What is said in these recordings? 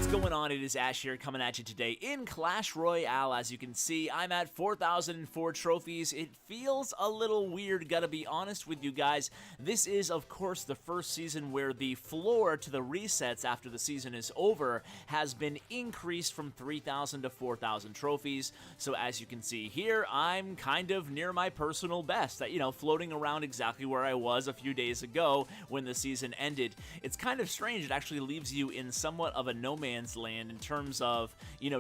What's going on? It is Ash here coming at you today in Clash Royale. As you can see, I'm at 4,004 trophies. It feels a little weird, gotta be honest with you guys. This is, of course, the first season where the floor to the resets after the season is over has been increased from 3,000 to 4,000 trophies. So as you can see here, I'm kind of near my personal best, floating around exactly where I was a few days ago when the season ended. It's kind of strange. It actually leaves you in somewhat of a no man's land in terms of,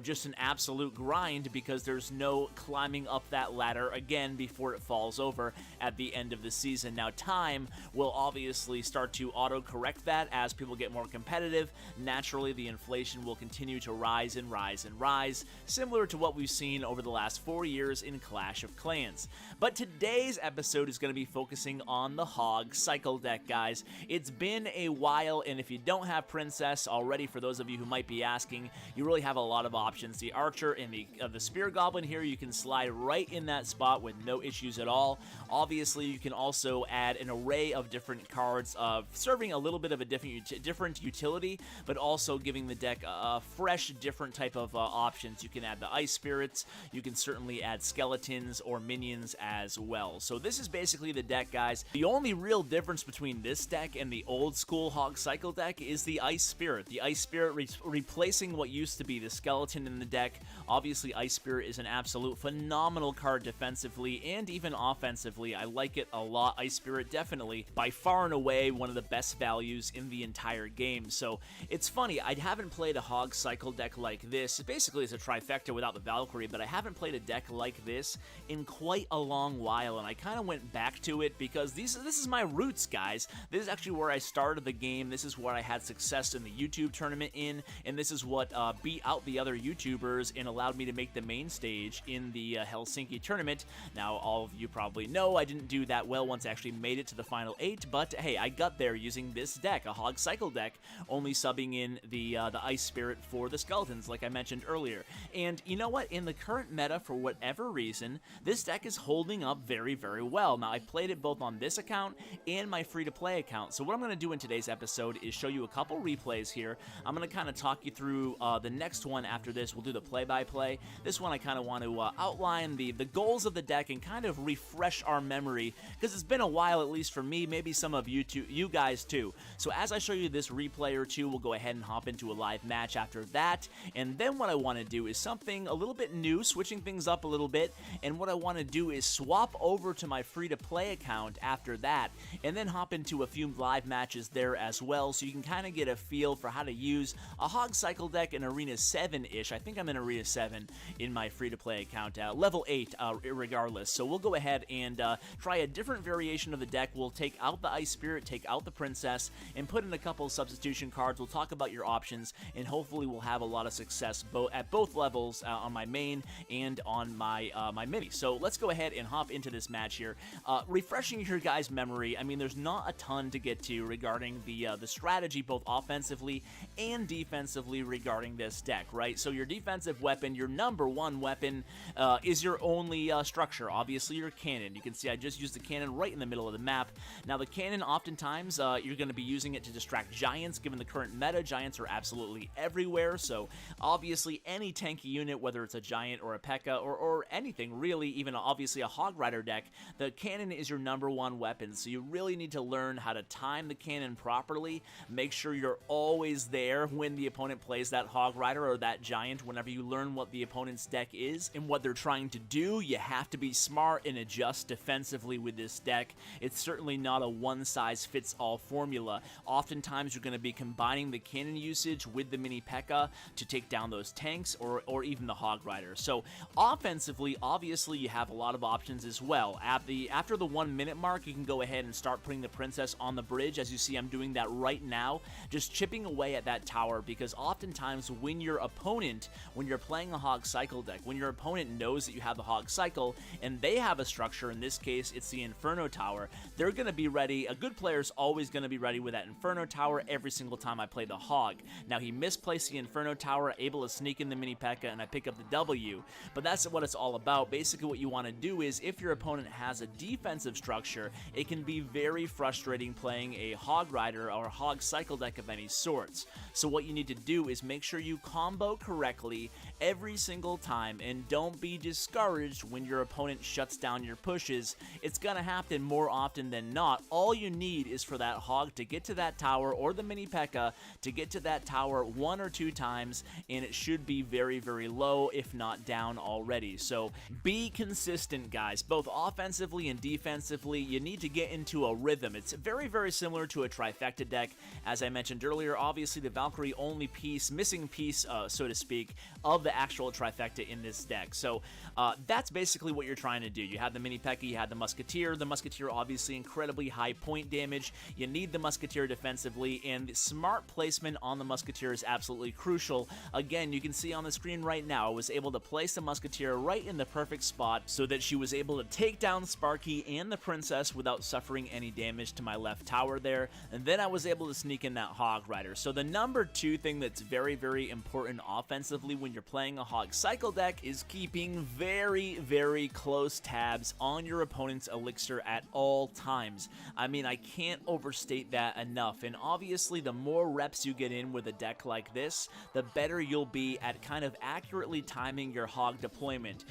just an absolute grind, because there's no climbing up that ladder again before it falls over at the end of the season. Now, time will obviously start to auto-correct that as people get more competitive. Naturally, the inflation will continue to rise and rise and rise, similar to what we've seen over the last 4 years in Clash of Clans. But today's episode is going to be focusing on the HOG cycle deck, guys. It's been a while, and if you don't have Princess already, for those of you who might be asking, you really have a lot of options. The Archer and the Spear Goblin here, you can slide right in that spot with no issues at all. Obviously, you can also add an array of different cards, serving a little bit of a different utility, but also giving the deck a fresh, different type of options. You can add the Ice Spirits, you can certainly add Skeletons or Minions as well. So this is basically the deck, guys. The only real difference between this deck and the old school HOG cycle deck is the Ice Spirit. The Ice Spirit replacing what used to be the Skeleton in the deck. Obviously, Ice Spirit is an absolute phenomenal card defensively and even offensively. I like it a lot. Ice Spirit definitely, by far and away, one of the best values in the entire game. So it's funny, I haven't played a HOG cycle deck like this. Basically, it's a trifecta without the Valkyrie, but I haven't played a deck like this in quite a long while, and I kind of went back to it because this is my roots, guys. This is actually where I started the game. This is where I had success in the YouTube tournament in, and this is what beat out the other YouTubers and allowed me to make the main stage in the Helsinki tournament. Now, all of you probably know I didn't do that well once I actually made it to the final 8, but hey, I got there using this deck, a HOG cycle deck, only subbing in the Ice Spirit for the Skeletons, like I mentioned earlier. And you know what? In the current meta, for whatever reason, this deck is holding up very, very well. Now, I played it both on this account and my free-to-play account. So what I'm going to do in today's episode is show you a couple replays here. I'm going to kind of talk you through the next one after this. We'll do the play-by-play. This one I kind of want to outline the goals of the deck and kind of refresh our memory, because it's been a while, at least for me, maybe some of you guys too. So as I show you this replay or two, we'll go ahead and hop into a live match after that. And then what I want to do is something a little bit new, switching things up a little bit. And what I want to do is swap over to my free-to-play account after that, and then hop into a few live matches there as well, so you can kind of get a feel for how to use a HOG cycle deck in Arena 7-ish. I think I'm in Arena 7 in my free-to-play account, level 8 regardless. So we'll go ahead and try a different variation of the deck. We'll take out the Ice Spirit, take out the Princess, and put in a couple of substitution cards. We'll talk about your options, and hopefully we'll have a lot of success at both levels, on my main and on my mini. So let's go ahead and hop into this match here. Refreshing your guys' memory, I mean, there's not a ton to get to regarding the strategy, both offensively and defensively, regarding this deck, right? So your defensive weapon, your number one weapon, is your only structure. Obviously, your cannon. You can see I just used the cannon right in the middle of the map. Now, the cannon, oftentimes, you're going to be using it to distract giants. Given the current meta, giants are absolutely everywhere, so obviously any tanky unit, whether it's a giant or a P.E.K.K.A. or anything, really, even obviously a Hog Rider deck, the cannon is your number one weapon, so you really need to learn how to time the cannon properly. Make sure you're always there when the opponent plays that Hog Rider or that giant. Whenever you learn what the opponent's deck is and what they're trying to do, you have to be smart and adjust defensively with this deck. It's certainly not a one-size-fits-all formula. Oftentimes, you're going to be combining the cannon usage with the mini P.E.K.K.A. to take down those tanks or even the Hog Rider. So offensively, obviously, you have a lot of options as well. After the 1 minute mark, you can go ahead and start putting the Princess on the bridge. As you see, I'm doing that right now, just chipping away at that tower, because oftentimes when you're playing a HOG cycle deck, when your opponent knows that you have the HOG cycle and they have a structure, in this case it's the Inferno Tower, they're going to be ready. A good player's always going to be ready with that Inferno Tower every single time I play the HOG. Now, he misplaced the Inferno Tower, able to sneak in the mini P.E.K.K.A. and I pick up the W, but that's what it's all about. Basically, what you want to do is, if your opponent has a defensive structure, it can be very frustrating playing a Hog Rider or a HOG cycle deck of any sorts. So what you need to do is make sure you combo correctly every single time, and don't be discouraged when your opponent shuts down your pushes. It's gonna happen more often than not. All you need is for that hog to get to that tower, or the mini P.E.K.K.A to get to that tower 1 or 2 times, and it should be very, very low, if not down already. So be consistent, guys, both offensively and defensively. You need to get into a rhythm. It's very, very similar to a trifecta deck. As I mentioned earlier, obviously the Valkyrie only piece, missing piece, so to speak, of the actual trifecta in this deck. So that's basically what you're trying to do. You have the mini P.E.K.K.A, you had the Musketeer. The Musketeer obviously incredibly high point damage. You need the Musketeer defensively, and smart placement on the Musketeer is absolutely crucial. Again, you can see on the screen right now, I was able to place the Musketeer right in the perfect spot so that she was able to take down Sparky and the Princess without suffering any damage to my left tower there, and then I was able to sneak in that Hog Rider. So the number 2 thing that's very, very important offensively when you're playing a Hog Cycle deck is keeping very, very close tabs on your opponent's elixir at all times. I mean, I can't overstate that enough, and obviously the more reps you get in with a deck like this, the better you'll be at kind of accurately timing your Hog deployment.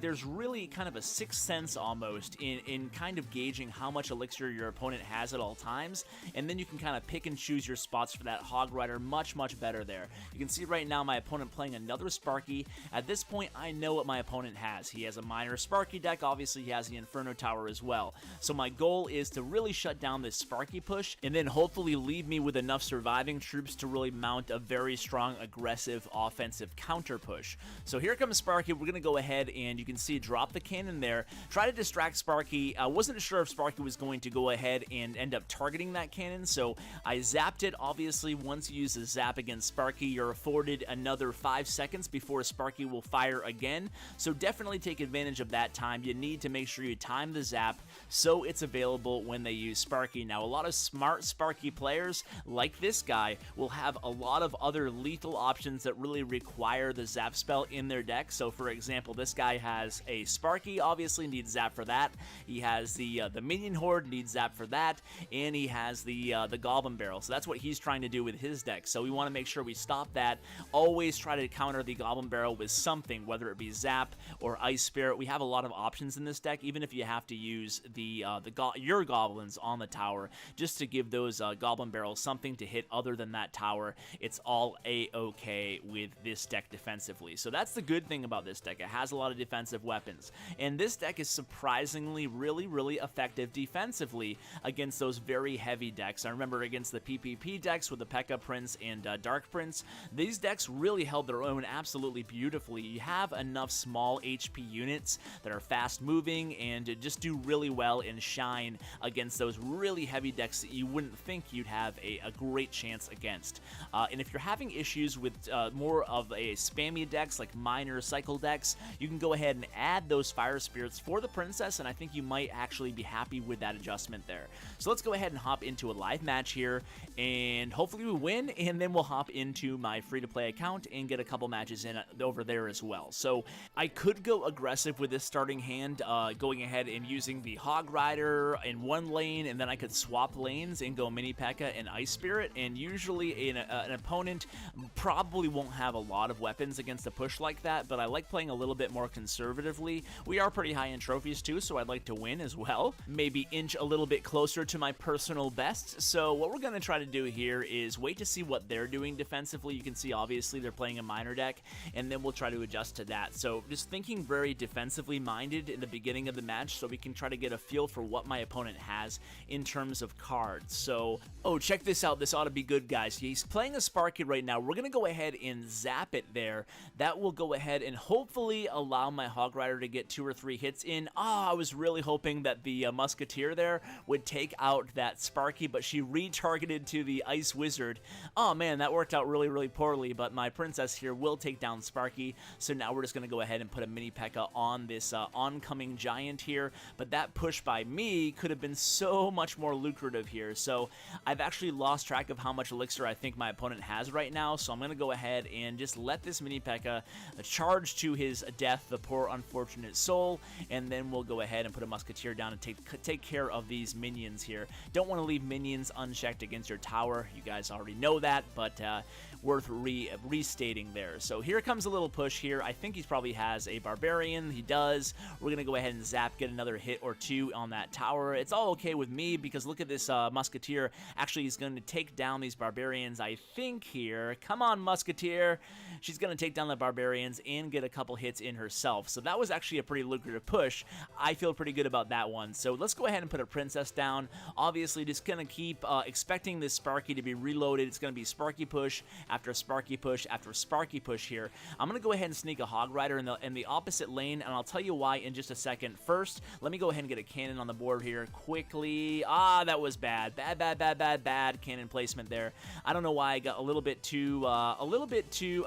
There's really kind of a sixth sense almost in kind of gauging how much elixir your opponent has at all times, and then you can kind of pick and choose your spots for that Hog Rider much, much better there. You can see right now my opponent playing another Sparky. At this point, I know what my opponent has. He has a minor Sparky deck. Obviously, he has the Inferno Tower as well. So my goal is to really shut down this Sparky push, and then hopefully leave me with enough surviving troops to really mount a very strong, aggressive, offensive counter push. So here comes Sparky. We're going to go ahead and you can see drop the cannon there. Try to distract Sparky. I wasn't sure if Sparky was going to go ahead and end up targeting that cannon, so I zapped it. Obviously, once you use a zap against Sparky, you're afforded another 5 seconds before Sparky will fire again. So definitely take advantage of that time. You need to make sure you time the zap so it's available when they use Sparky. Now, a lot of smart Sparky players, like this guy, will have a lot of other lethal options that really require the zap spell in their deck. So, for example, this guy has a Sparky, obviously needs zap for that. He has the Minion Horde, needs zap for that, and he has the Goblin Barrel. So that's what he's trying to do with his deck. So we want to make sure we stop that. Always try to counter the Goblin Barrel with something, whether it be zap or Ice Spirit. We have a lot of options in this deck, even if you have to use your goblins on the tower, just to give those Goblin Barrels something to hit other than that tower. It's all a-okay with this deck defensively. So that's the good thing about this deck. It has a lot of defensive weapons, and this deck is surprisingly really, really effective defensively against those very heavy decks. I remember against the PPP decks with the P.E.K.K.A Prince and Dark Prince, these decks really held their own absolutely beautifully. You have enough small HP units that are fast moving and just do really well and shine against those really heavy decks that you wouldn't think you'd have a great chance against. And if you're having issues with more of a spammy decks like minor cycle decks, you can go ahead and add those Fire Spirits for the Princess, and I think you might actually be happy with that adjustment there. So let's go ahead and hop into a live match here, and hopefully we win, and then we'll hop into my free-to-play account and get a couple matches in over there as well. So I could go aggressive with this starting hand, going ahead and using the Hog Rider in one lane, and then I could swap lanes and go Mini P.E.K.K.A and Ice Spirit, and usually an opponent probably won't have a lot of weapons against a push like that, but I like playing a little bit more conservatively. We are pretty high in trophies too, so I'd like to win as well. Maybe inch a little bit closer to my personal best. So what we're going to try to do here is wait to see what they're doing defensively. You can see obviously they're playing a minor deck, and then we'll try to adjust to that. So just thinking very defensively minded in the beginning of the match so we can try to get a feel for what my opponent has in terms of cards. So, oh, check this out. This ought to be good, guys. He's playing a Sparky right now. We're going to go ahead and zap it there. That will go ahead and hopefully allow my Hog Rider to get 2 or 3 hits in. I was really hoping that the Musketeer there would take out that Sparky, but she retargeted to the Ice Wizard. Oh man, that worked out really, really poorly, but my Princess here will take down down Sparky. So now we're just going to go ahead and put a mini P.E.K.K.A on this oncoming giant here. But that push by me could have been so much more lucrative here. So I've actually lost track of how much elixir I think my opponent has right now. So I'm going to go ahead and just let this mini P.E.K.K.A charge to his death, the poor unfortunate soul. And then we'll go ahead and put a musketeer down and take care of these minions here. Don't want to leave minions unchecked against your tower. You guys already know that, but worth restating there. So here comes a little push here. I think he probably has a barbarian. He does. We're gonna go ahead and zap, get another hit or two on that tower. It's all okay with me because look at this musketeer. Actually, he's going to take down these barbarians, I think, here. Come on, musketeer. She's gonna take down the barbarians and get a couple hits in herself. So that was actually a pretty lucrative push. I feel pretty good about that one. So let's go ahead and put a princess down. Obviously, just gonna keep expecting this Sparky to be reloaded. It's gonna be Sparky push after Sparky push after Sparky push here. I'm going to go ahead and sneak a Hog Rider in the opposite lane, and I'll tell you why in just a second. First, let me go ahead and get a cannon on the board here quickly. That was bad. Bad cannon placement there. I don't know why I got a little bit too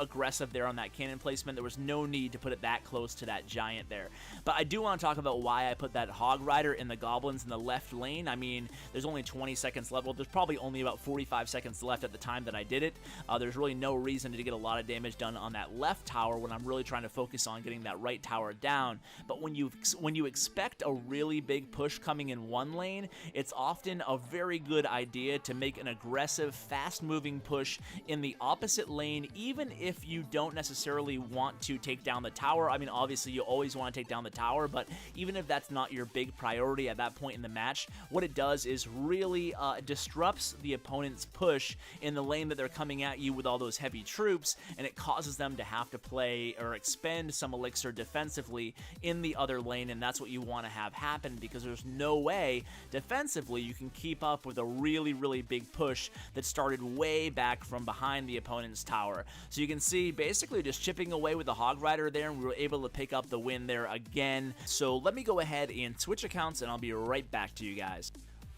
aggressive there on that cannon placement. There was no need to put it that close to that giant there. But I do want to talk about why I put that Hog Rider in the goblins in the left lane. I mean, there's only 20 seconds left. Well, there's probably only about 45 seconds left at the time that I did it. There's really no reason to get a lot of damage done on that left tower when I'm really trying to focus on getting that right tower down. But when you expect a really big push coming in one lane, it's often a very good idea to make an aggressive, fast-moving push in the opposite lane, even if you don't necessarily want to take down the tower. I mean, obviously, you always want to take down the tower, but even if that's not your big priority at that point in the match, what it does is really disrupts the opponent's push in the lane that they're coming at you with all those heavy troops, and it causes them to have to play or expend some elixir defensively in the other lane, and that's what you want to have happen because there's no way defensively you can keep up with a really big push that started way back from behind the opponent's tower. So you can see basically just chipping away with the Hog Rider there, and we were able to pick up the win there again. So let me go ahead and switch accounts, and I'll be right back to you guys.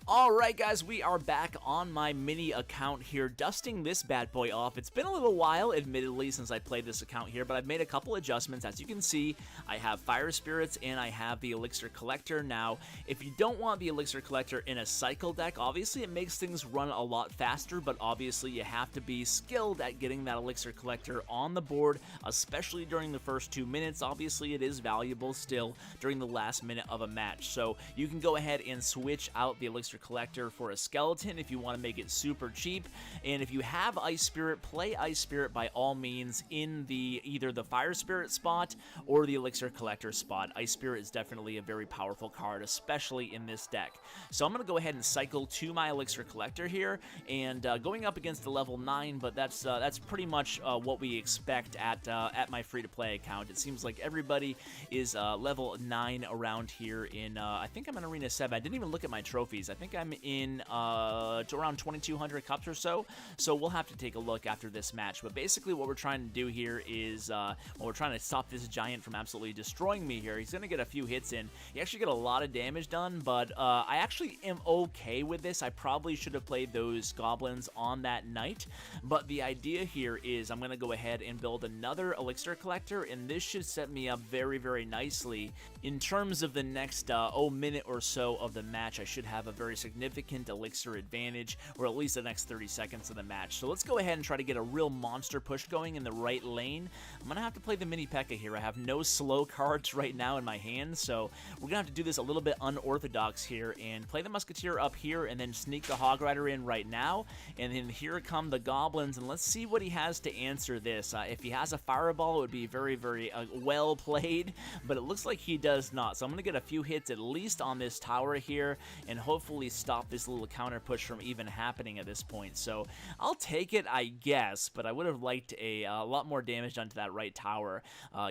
Alright guys, we are back on my mini account here, dusting this bad boy off. It's been a little while, admittedly, since I played this account here, but I've made a couple adjustments. As you can see, I have Fire Spirits and I have the Elixir Collector. Now, if you don't want the Elixir Collector in a cycle deck, obviously it makes things run a lot faster, but obviously you have to be skilled at getting that Elixir Collector on the board, especially during the first 2 minutes. Obviously, it is valuable still during the last minute of a match, so you can go ahead and switch out the Elixir Collector for a skeleton if you want to make it super cheap. And if you have Ice Spirit, play Ice Spirit by all means in either the Fire Spirit spot or the Elixir Collector spot. Ice Spirit is definitely a very powerful card, especially in this deck. So I'm going to go ahead and cycle to my Elixir Collector here, and going up against the level 9, but that's pretty much what we expect at my free-to-play account. It seems like everybody is level 9 around here in, I think I'm in Arena 7. I didn't even look at my trophies. I think I'm in to around 2,200 cups or so we'll have to take a look after this match. But basically what we're trying to do here is, we're trying to stop this giant from absolutely destroying me here. He's going to get a few hits in. He actually get a lot of damage done, but I actually am okay with this. I probably should have played those goblins on that night, but the idea here is I'm going to go ahead and build another Elixir Collector, and this should set me up very nicely in terms of the next minute or so of the match. I should have a very significant elixir advantage, or at least the next 30 seconds of the match. So let's go ahead and try to get a real monster push going in the right lane. I'm gonna have to play the mini P.E.K.K.A here. I have no slow cards right now in my hand, so we're gonna have to do this a little bit unorthodox here and play the musketeer up here and then sneak the Hog Rider in right now, and then here come the goblins, and let's see what he has to answer this. If he has a fireball, it would be very well played, but it looks like he does not. So I'm gonna get a few hits at least on this tower here and hopefully stop this little counter push from even happening at this point. So I'll take it, I guess, but I would have liked a lot more damage done to that right tower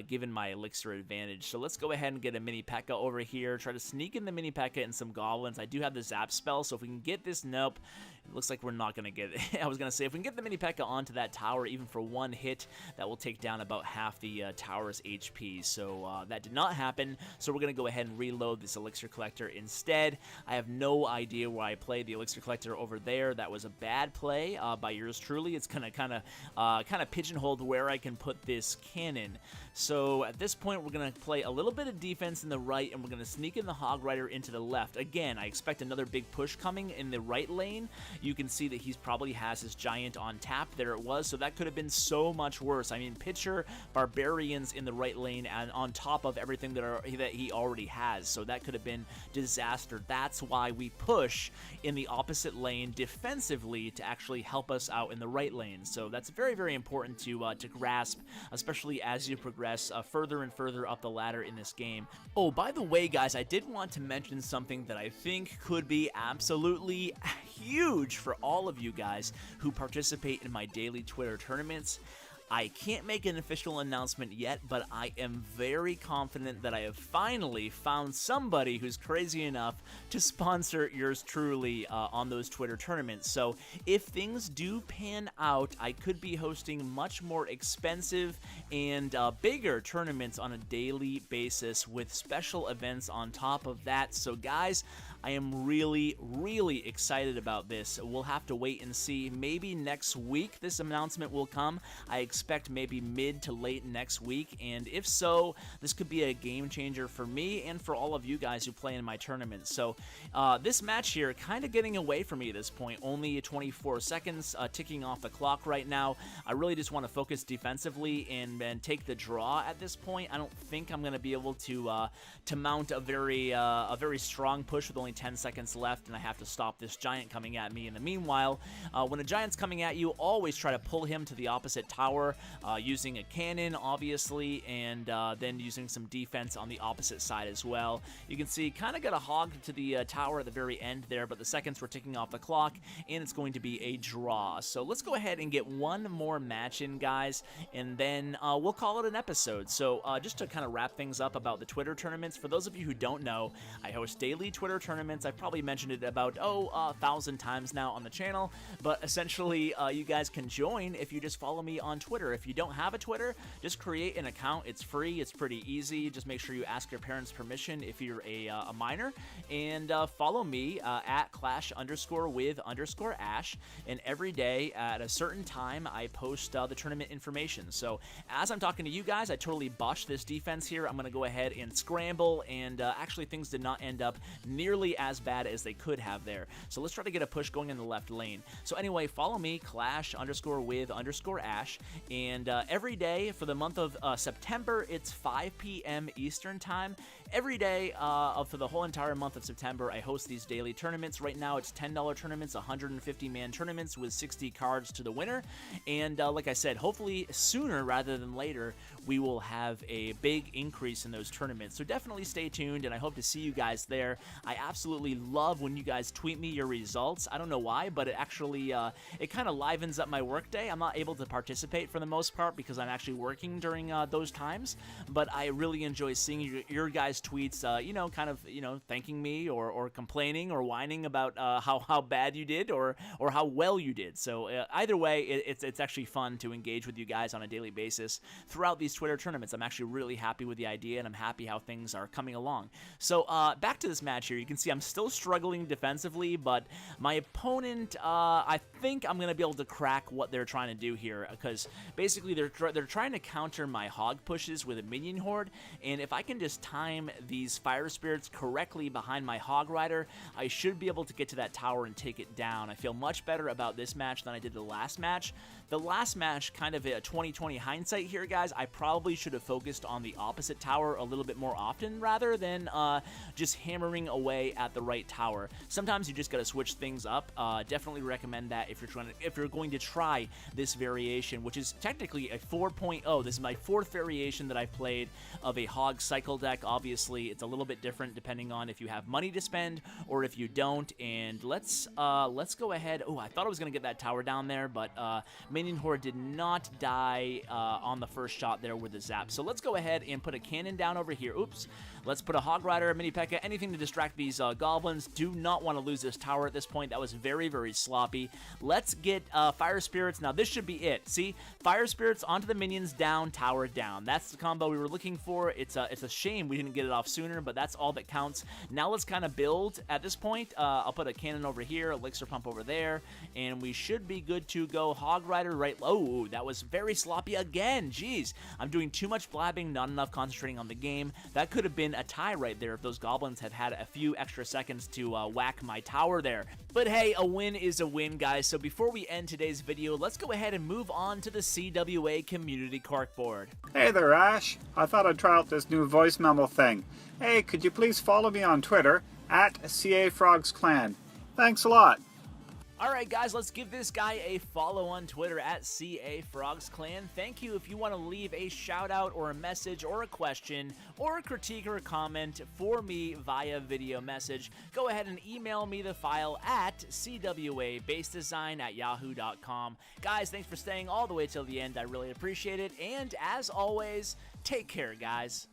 given my elixir advantage. So let's go ahead and get a mini P.E.K.K.A over here, try to sneak in the mini P.E.K.K.A and some goblins. I do have the zap spell, so if we can get this, nope. It looks like we're not going to get it. I was going to say, if we can get the Mini P.E.K.K.A onto that tower, even for one hit, that will take down about half the tower's HP. So that did not happen. So we're going to go ahead and reload this Elixir Collector instead. I have no idea where I played the Elixir Collector over there. That was a bad play by yours truly. It's going to kind of pigeonhole where I can put this cannon. So at this point, we're going to play a little bit of defense in the right, and we're going to sneak in the Hog Rider into the left. Again, I expect another big push coming in the right lane. You can see that he's probably has his Giant on tap. There it was. So that could have been so much worse. I mean, picture Barbarians in the right lane and on top of everything that he already has. So that could have been disaster. That's why we push in the opposite lane defensively to actually help us out in the right lane. So that's very, very important to grasp, especially as you progress further and further up the ladder in this game. Oh, by the way, guys, I did want to mention something that I think could be absolutely huge for all of you guys who participate in my daily Twitter tournaments. I can't make an official announcement yet, but I am very confident that I have finally found somebody who's crazy enough to sponsor yours truly on those Twitter tournaments. So if things do pan out, I could be hosting much more expensive and bigger tournaments on a daily basis with special events on top of that. So guys, I am really, really excited about this. We'll have to wait and see. Maybe next week this announcement will come. I expect maybe mid to late next week, and if so, this could be a game changer for me and for all of you guys who play in my tournament. So this match here kind of getting away from me at this point. Only 24 seconds ticking off the clock right now. I really just want to focus defensively and take the draw at this point. I don't think I'm going to be able to mount a very strong push with only 10 seconds left, and I have to stop this Giant coming at me. In the meanwhile, when a Giant's coming at you, always try to pull him to the opposite tower using a cannon, obviously, and then using some defense on the opposite side as well. You can see kind of got a hog to the tower at the very end there, but the seconds were ticking off the clock, and it's going to be a draw. So let's go ahead and get one more match in, guys, and then we'll call it an episode. So just to kind of wrap things up about the Twitter tournaments, for those of you who don't know, I host daily Twitter tournaments. I've probably mentioned it about 1,000 times now on the channel, but essentially you guys can join if you just follow me on Twitter. If you don't have a Twitter, just create an account. It's free. It's pretty easy. Just make sure you ask your parents' permission if you're a minor, and follow me at clash_with_ash, and every day at a certain time I post the tournament information. So as I'm talking to you guys, I totally botched this defense here. I'm going to go ahead and scramble, and actually things did not end up nearly as bad as they could have there. So let's try to get a push going in the left lane. So anyway, follow me, clash_with_ash, and every day for the month of September, it's 5 p.m. Eastern time. Every day for the whole entire month of September, I host these daily tournaments. Right now, it's $10 tournaments, 150-man tournaments with 60 cards to the winner. And like I said, hopefully sooner rather than later, we will have a big increase in those tournaments. So definitely stay tuned, and I hope to see you guys there. I absolutely love when you guys tweet me your results. I don't know why, but it actually it kind of livens up my workday. I'm not able to participate for the most part because I'm actually working during those times, but I really enjoy seeing your guys' tweets, thanking me or complaining or whining about how bad you did or how well you did. So either way, it's actually fun to engage with you guys on a daily basis throughout these Twitter tournaments. I'm actually really happy with the idea, and I'm happy how things are coming along. So back to this match here. You can see I'm still struggling defensively, but my opponent, I think I'm going to be able to crack what they're trying to do here, because basically they're trying to counter my hog pushes with a minion horde, and if I can just time these fire spirits correctly behind my hog rider, I should be able to get to that tower and take it down. I feel much better about this match than I did the last match. The last match, kind of a 2020 hindsight here, guys, I probably should have focused on the opposite tower a little bit more often rather than just hammering away at the right tower. Sometimes you just got to switch things up. Definitely recommend that if you're going to try this variation, which is technically a 4.0. This is my fourth variation that I've played of a hog cycle deck. Obviously, it's a little bit different depending on if you have money to spend or if you don't. And let's go ahead. Oh, I thought I was gonna get that tower down there, but Minion Horde did not die on the first shot there with the zap. So let's go ahead and put a cannon down over here. Oops. Let's put a Hog Rider, a Mini P.E.K.K.A, anything to distract these goblins. Do not want to lose this tower at this point. That was very, very sloppy. Let's get fire spirits. Now, this should be it. See? Fire spirits onto the minions, down, tower down. That's the combo we were looking for. It's a shame we didn't get it off sooner, but that's all that counts. Now let's kind of build at this point. I'll put a cannon over here, elixir pump over there, and we should be good to go. Hog Rider right. Oh, that was very sloppy again. Jeez, I'm doing too much blabbing, not enough concentrating on the game. That could have been a tie right there if those goblins had had a few extra seconds to whack my tower there. But hey, a win is a win, guys. So before we end today's video, let's go ahead and move on to the CWA community corkboard. Hey there, Ash. I thought I'd try out this new voice memo thing. Hey, could you please follow me on Twitter at CAFrogsClan? Thanks a lot. Alright guys, let's give this guy a follow on Twitter at CAFrogsClan. Thank you. If you want to leave a shout out or a message or a question or a critique or a comment for me via video message, go ahead and email me the file at cwabasedesign@yahoo.com. Guys, thanks for staying all the way till the end. I really appreciate it. And as always, take care, guys.